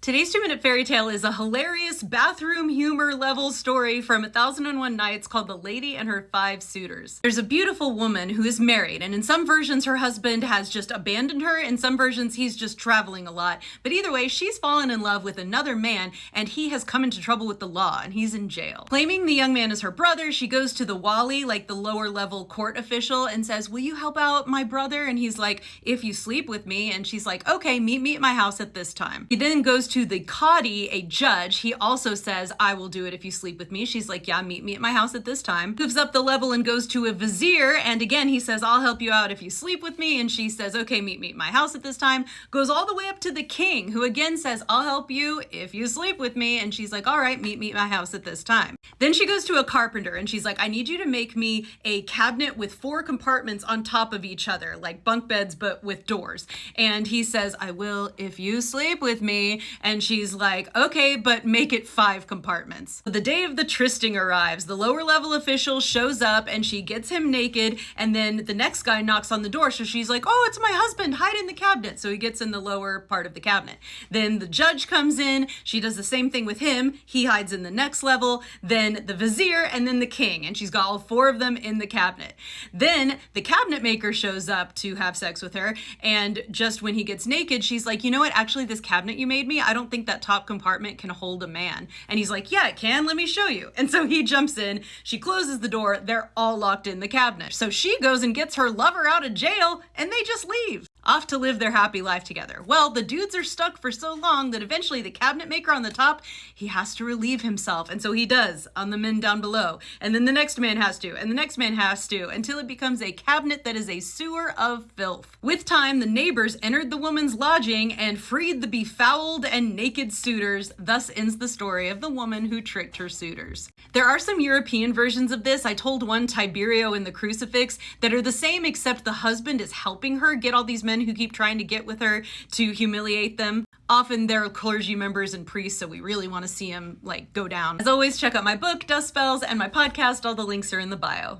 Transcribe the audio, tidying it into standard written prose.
Today's 2-minute fairy tale is a hilarious bathroom humor level story from 1001 Nights called The Lady and Her 5 Suitors. There's a beautiful woman who is married, and in some versions her husband has just abandoned her, in some versions he's just traveling a lot. But either way, she's fallen in love with another man, and he has come into trouble with the law, and he's in jail. Claiming the young man is her brother, she goes to the wali, like the lower level court official, and says, "Will you help out my brother?" And he's like, "If you sleep with me." And she's like, "Okay, meet me at my house at this time." He then goes to the Qadi, a judge. He also says, "I will do it if you sleep with me." She's like, "Yeah, meet me at my house at this time." Moves up the level and goes to a vizier, and again he says, "I'll help you out if you sleep with me." And she says, "Okay, meet me at my house at this time." Goes all the way up to the king, who again says, "I'll help you if you sleep with me." And she's like, "All right, meet me at my house at this time." Then she goes to a carpenter and she's like, "I need you to make me a cabinet with 4 compartments on top of each other, like bunk beds but with doors." And he says, "I will if you sleep with me." And she's like, "Okay, but make it 5 compartments." The day of the trysting arrives. The lower level official shows up and she gets him naked, and then the next guy knocks on the door, so she's like, "Oh, it's my husband, hide in the cabinet." So he gets in the lower part of the cabinet. Then the judge comes in, she does the same thing with him, he hides in the next level, then the vizier, and then the king, and she's got all 4 of them in the cabinet. Then the cabinet maker shows up to have sex with her, and just when he gets naked, she's like, "You know what, actually this cabinet you made me, I don't think that top compartment can hold a man." And he's like, "Yeah, it can, let me show you." And so he jumps in, she closes the door, they're all locked in the cabinet. So she goes and gets her lover out of jail, and they just leave, off to live their happy life together. Well, the dudes are stuck for so long that eventually the cabinet maker on the top, he has to relieve himself. And so he does on the men down below. And then the next man has to, and the next man has to, until it becomes a cabinet that is a sewer of filth. With time, the neighbors entered the woman's lodging and freed the befouled and naked suitors. Thus ends the story of the woman who tricked her suitors. There are some European versions of this. I told one, Tiberio and the Crucifix, that are the same, except the husband is helping her get all these men who keep trying to get with her to humiliate them. Often they're clergy members and priests, so we really want to see them go down. As always, check out my book, Dust Spells, and my podcast. All the links are in the bio.